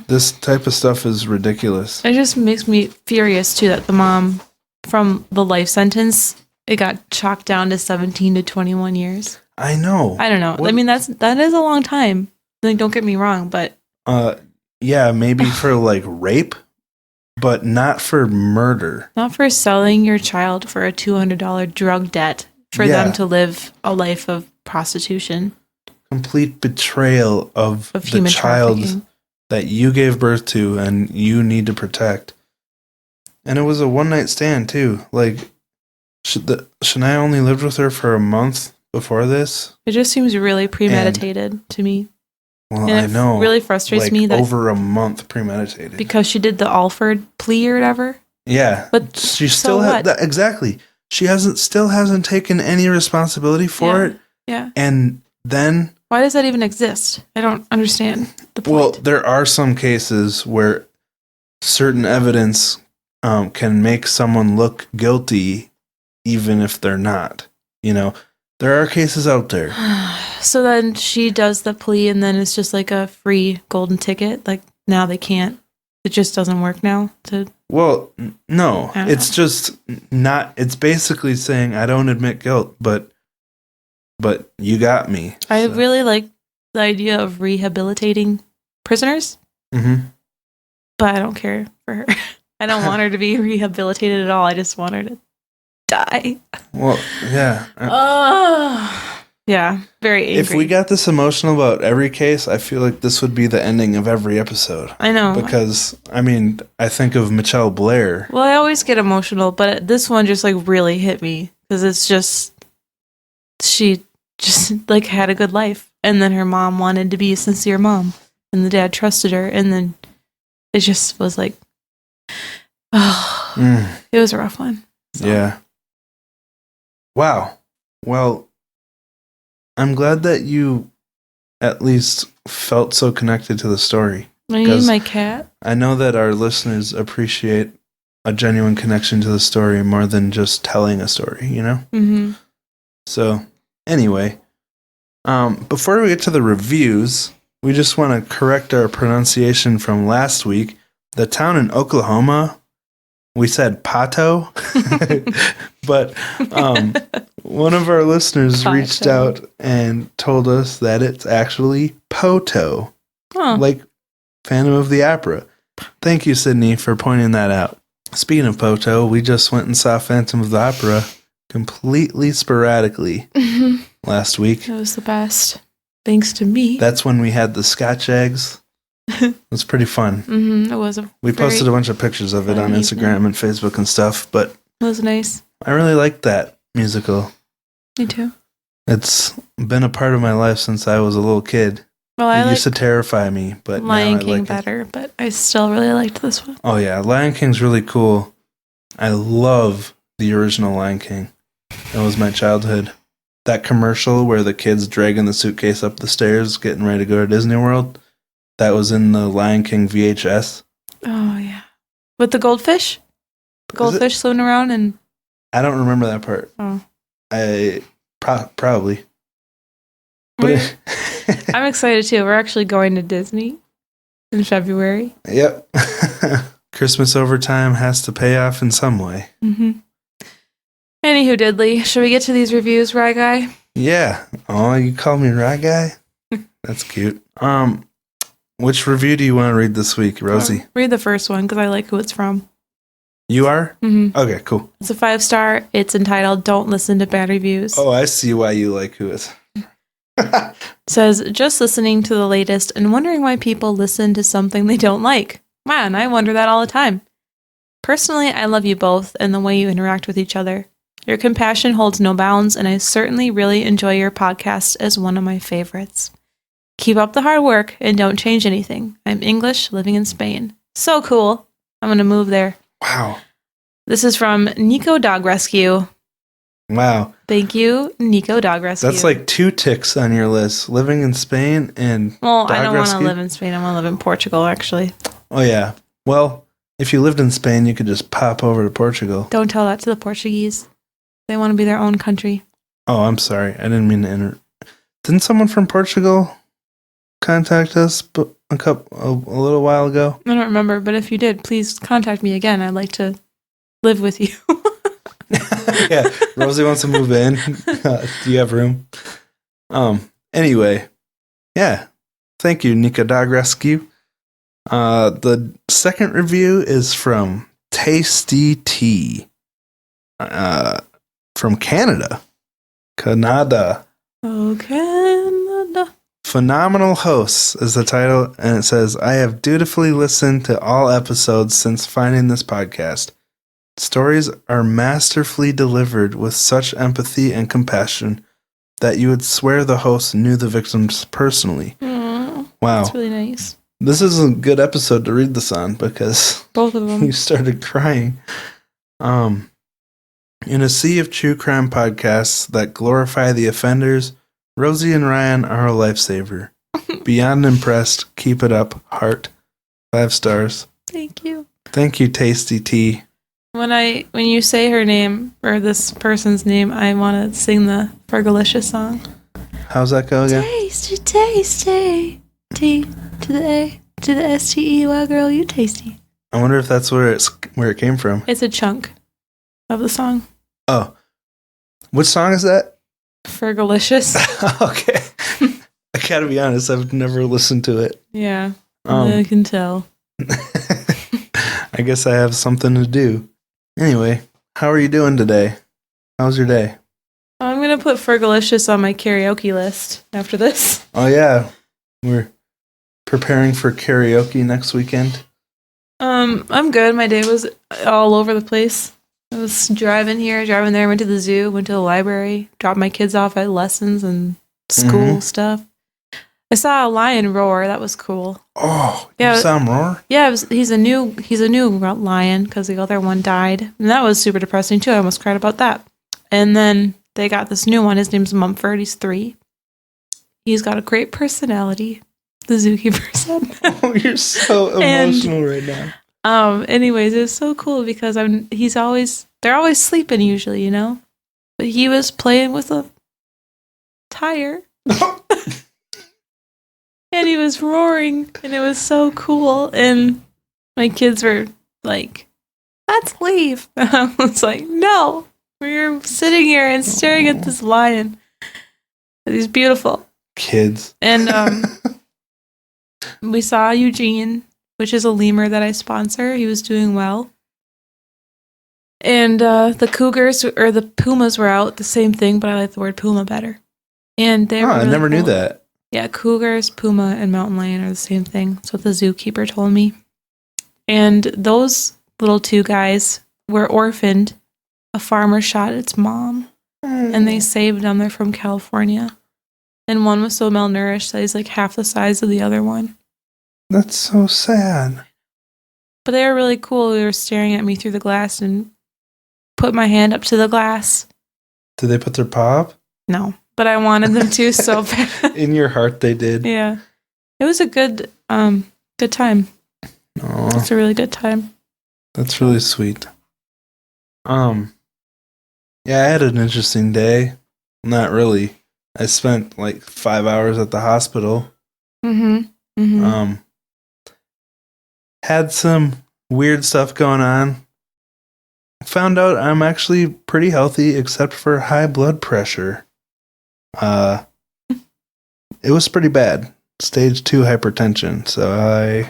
this type of stuff is ridiculous. It just makes me furious, too, that the mom, from the life sentence, it got chalked down to 17 to 21 years. I know. I don't know. I mean, that is a long time. Don't get me wrong, but... yeah, maybe for, rape, but not for murder. Not for selling your child for a $200 drug debt for them to live a life of prostitution. Complete betrayal of the human child trafficking that you gave birth to and you need to protect. And it was a one-night stand, too. Shaniya only lived with her for a month before this. It just seems really premeditated to me. Well, and I know. It really frustrates me that over a month premeditated. Because she did the Alford plea or whatever. Yeah. But she still had that exactly. She still hasn't taken any responsibility for it. Yeah. And then why does that even exist? I don't understand the point. Well, there are some cases where certain evidence can make someone look guilty even if they're not. There are cases out there. So then she does the plea and then it's just like a free golden ticket. Now they can't. It just doesn't work now. Well, no. It's just not. It's basically saying I don't admit guilt, but you got me. I really like the idea of rehabilitating prisoners. Mm-hmm. But I don't care for her. I don't want her to be rehabilitated at all. I just want her to die. Well, yeah. Yeah, very angry. If we got this emotional about every case, I feel like this would be the ending of every episode. I know. Because, I think of Michelle Blair. Well, I always get emotional, but this one just really hit me. Because it's just, she just had a good life. And then her mom wanted to be a sincere mom. And the dad trusted her. And then it just was it was a rough one. So. Yeah. Wow. Well, I'm glad that you at least felt so connected to the story. I need my cat. I know that our listeners appreciate a genuine connection to the story more than just telling a story, Mm-hmm. So, anyway, Before we get to the reviews, we just want to correct our pronunciation from last week. The town in Oklahoma, we said Pato, but one of our listeners reached out and told us that it's actually Poto, like Phantom of the Opera. Thank you, Sydney, for pointing that out. Speaking of Poto, we just went and saw Phantom of the Opera completely sporadically last week. It was the best. Thanks to me. That's when we had the Scotch eggs. It was pretty fun. It was. We posted a bunch of pictures of it on Instagram and Facebook and stuff, but it was nice. I really liked that musical. Me too. It's been a part of my life since I was a little kid. Well, it used to terrify me, but Lion now I King like better, but I still really liked this one. Oh yeah, Lion King's really cool. I love the original Lion King. That was my childhood. That commercial where the kid's dragging the suitcase up the stairs, getting ready to go to Disney World, that was in the Lion King VHS. Oh yeah, with the goldfish. The goldfish swimming around and. I don't remember that part. Oh. I probably. But I'm excited too. We're actually going to Disney in February. Yep. Christmas overtime has to pay off in some way. Mm-hmm. Anywho, diddly, should we get to these reviews, Rye Guy? Yeah. Oh, you call me Rye Guy? That's cute. Which review do you want to read this week, Rosie? Read the first one because I like who it's from. You are? Mm-hmm. Okay, cool. It's a 5-star. It's entitled "Don't Listen to Bad Reviews." Oh, I see why you like who it's. It says, just listening to the latest and wondering why people listen to something they don't like. Man, I wonder that all the time. Personally, I love you both and the way you interact with each other. Your compassion holds no bounds, and I certainly really enjoy your podcast as one of my favorites. Keep up the hard work and don't change anything. I'm English, living in Spain. So cool. I'm going to move there. Wow. This is from Nico Dog Rescue. Wow. Thank you, Nico Dog Rescue. That's like 2 ticks on your list. Living in Spain and Well, dog I don't want to rescue? live in Spain. I want to live in Portugal, actually. Oh, yeah. Well, if you lived in Spain, you could just pop over to Portugal. Don't tell that to the Portuguese. They want to be their own country. Oh, I'm sorry. I didn't mean to Didn't someone from Portugal contact us a little while ago? I don't remember, but if you did, please contact me again. I'd like to live with you. Yeah, Rosie wants to move in. Do you have room? Anyway, yeah. Thank you, Nico Dog Rescue. The second review is from Tasty Tea. From Canada. Canada. Oh, Canada. Phenomenal Hosts is the title, and it says, I have dutifully listened to all episodes since finding this podcast. Stories are masterfully delivered with such empathy and compassion that you would swear the host knew the victims personally. Aww, wow. That's really nice. This is a good episode to read this on because both of them. You started crying. In a sea of true crime podcasts that glorify the offenders, Rosie and Ryan are a lifesaver. Beyond impressed. Keep it up. Heart. 5 stars. Thank you. Thank you, Tasty Tea. When you say her name, or this person's name, I want to sing the Fergalicious song. How's that go again? Tasty, tasty. T to the A to the STEY, girl, you tasty. I wonder if that's where it came from. It's a chunk of the song. Oh. Which song is that? Fergalicious. Okay. I gotta be honest, I've never listened to it. Yeah. I can tell. I guess I have something to do. Anyway, how are you doing today? How's your day? I'm going to put Fergalicious on my karaoke list after this. Oh, yeah. We're preparing for karaoke next weekend. I'm good. My day was all over the place. I was driving here, driving there, went to the zoo, went to the library, dropped my kids off at lessons and school stuff. I saw a lion roar. That was cool. Oh, yeah, you saw him roar? Yeah, he's a new lion because the other one died. And that was super depressing too. I almost cried about that. And then they got this new one. His name's Mumford. He's 3. He's got a great personality. The zookeeper said. Oh, you're so emotional right now. Anyways, it was so cool because they're always sleeping usually, you know? But he was playing with a tire And he was roaring, and it was so cool. And my kids were like, let's leave. And I was like, no, we're sitting here and staring at this lion. He's beautiful. Kids. And we saw Eugene, which is a lemur that I sponsor. He was doing well. And the cougars, or the pumas were out, the same thing, but I like the word puma better. And they were I really never knew cool. that. Yeah, cougars, puma, and mountain lion are the same thing. That's what the zookeeper told me. And those little two guys were orphaned. A farmer shot its mom, and they saved them. They're from California. And one was so malnourished that he's like half the size of the other one. That's so sad. But they were really cool. They were staring at me through the glass and put my hand up to the glass. Did they put their paw up? No, but I wanted them to so bad. In your heart, they did. Yeah. It was a good time. Aw, It's a really good time. that's really sweet. Yeah, I had an interesting day. Not really. I spent like 5 hours at the hospital. Had some weird stuff going on. Found out I'm actually pretty healthy except for high blood pressure. It was pretty bad. Stage 2 hypertension. So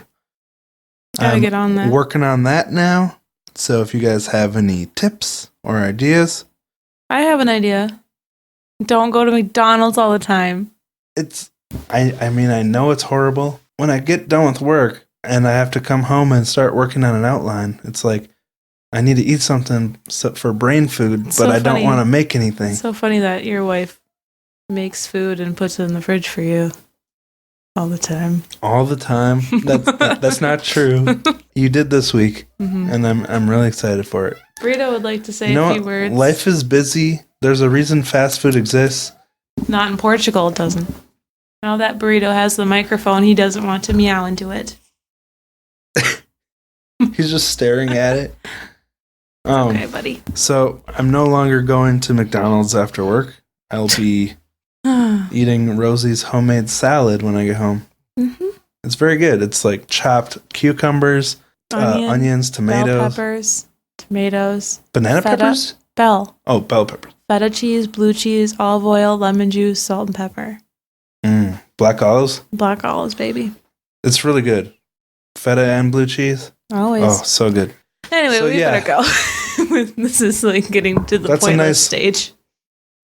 Gotta I'm get on that. working on that now. So if you guys have any tips or ideas, I have an idea. Don't go to McDonald's all the time. I mean, I know it's horrible. When I get done with work and I have to come home and start working on an outline, it's like I need to eat something for brain food, but So I don't funny. want to make anything. It's so funny that your wife makes food and puts it in the fridge for you all the time. All the time. That's not true. You did this week, and I'm really excited for it. Burrito would like to say You know a few what? words. Life is busy. There's a reason fast food exists. Not in Portugal, it doesn't. Now that Burrito has the microphone, he doesn't want to meow into it. He's just staring at it. Okay, buddy. So I'm no longer going to McDonald's after work. I'll be eating Rosie's homemade salad when I get home. It's very good. It's like chopped cucumbers, onions, bell tomatoes, peppers, tomatoes, banana feta. peppers. Bell. Oh, bell peppers. Feta cheese, blue cheese, olive oil, lemon juice, salt and pepper. Black olives. Black olives, baby. It's really good. Feta and blue cheese. Always. Oh, so good. Anyway, So, we yeah. better go. This is like getting to the That's a pointless nice- stage.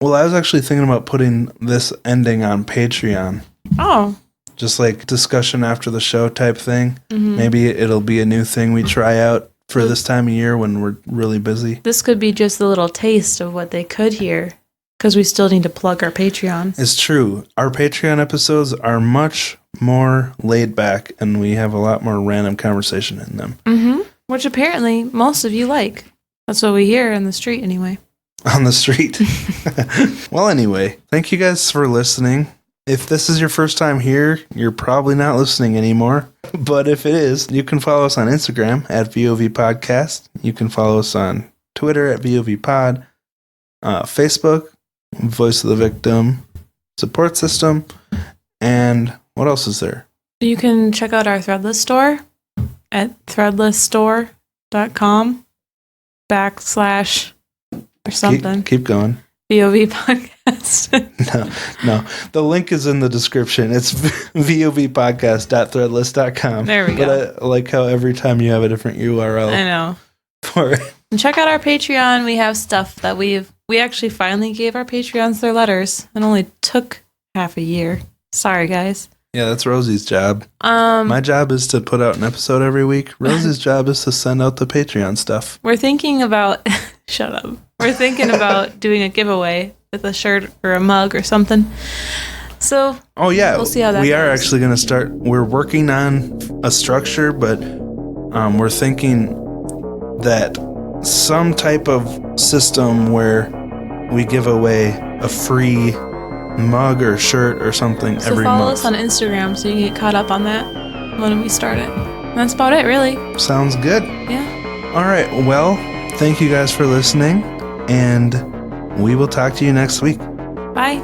Well, I was actually thinking about putting this ending on Patreon. Oh. Just like discussion after the show type thing. Mhm. Maybe it'll be a new thing we try out for this time of year when we're really busy. This could be just a little taste of what they could hear, because we still need to plug our Patreon. It's true. Our Patreon episodes are much more laid back and we have a lot more random conversation in them. Which apparently most of you like. That's what we hear in the street anyway. On the street. Well, anyway, thank you guys for listening. If this is your first time here, you're probably not listening anymore. But if it is, you can follow us on Instagram at VOV Podcast. You can follow us on Twitter at VOV Pod. Facebook, Voice of the Victim Support System. And what else is there? You can check out our Threadless store at threadlessstore.com / or something. Keep going. VOV podcast. No. The link is in the description. It's vovpodcast.threadless.com. There we go. But I like how every time you have a different URL I know. for it. And check out our Patreon. We have stuff that we actually finally gave our Patreons their letters. It only took half a year. Sorry, guys. Yeah, that's Rosie's job. My job is to put out an episode every week. Rosie's job is to send out the Patreon stuff. We're thinking about shut up. We're thinking about doing a giveaway with a shirt or a mug or something. So Oh yeah, we'll see how that we are goes. actually going to start. We're working on a structure, but we're thinking that some type of system where we give away a free mug or shirt or something So every follow month. us on Instagram so you can get caught up on that when we start it. And that's about it, really. Sounds good. Yeah. All right. Well, thank you guys for listening, and we will talk to you next week. Bye.